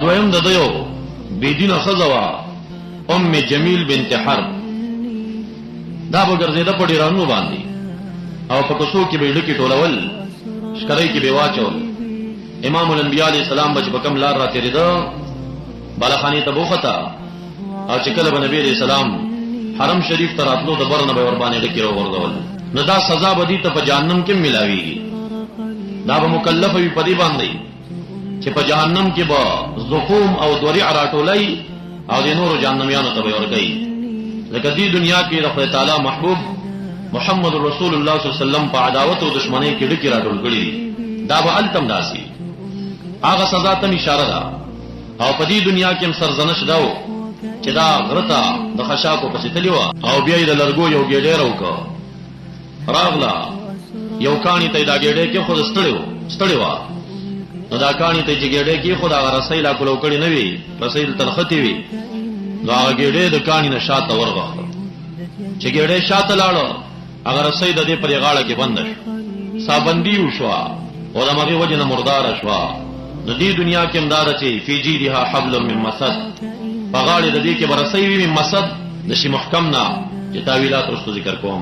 دویم د دیو بيدین خزوا ام جمیل بنت حرب دا به ګرځیدا په ډیرانو باندې او په کوڅو کې به ډکی ټولول شکرای کې به واچول امام الانبیاء علیہ السلام بچ بکم لار را تیریدا بالاخانی ته بوختا او چې کله نبی علیہ السلام حرم شریف ته راتلو د برنه به ور باندې ډکی وردول نو دا سزا بدی ته په جهنم کې ملاويږي دا به مکلف وي په دې باندې چې په جهنم کې به زقوم او ذریع راټولای او د نور جهنميانو ته ورګي لکه دې دنیا کې رب تعالی محبوب محمد رسول الله صلی الله علیه وسلم په عداوت او دشمنی کې ډکی راټول کړی دا به التم داسي هغه سزا ته اشاره ده او په دې دنیا کې هم سرزنش داو چې دا غرتا د خشاکو په ستلی و او بیا د لرګو یو ګډه راوکا راغلا یو کانی ته دا ګډه کې خود ستړی و نو دا کانی ته چې ګډه کې خدا رسول الله کولو کړی نه وی رسول تلختی وی دا ګډه د کانی نشاته ورغه چې ګډه شاته لاړو اگر رسول د دې پر غاړه کې بند صابندی وشو او د مغه وجنه مردار شو د دې دنیا کې امدار چې فی جیدها حبل من مسد پغاړه د دې کې برسوي من مسد د شي محکم نه چې تاویلات رسو ذکر کوم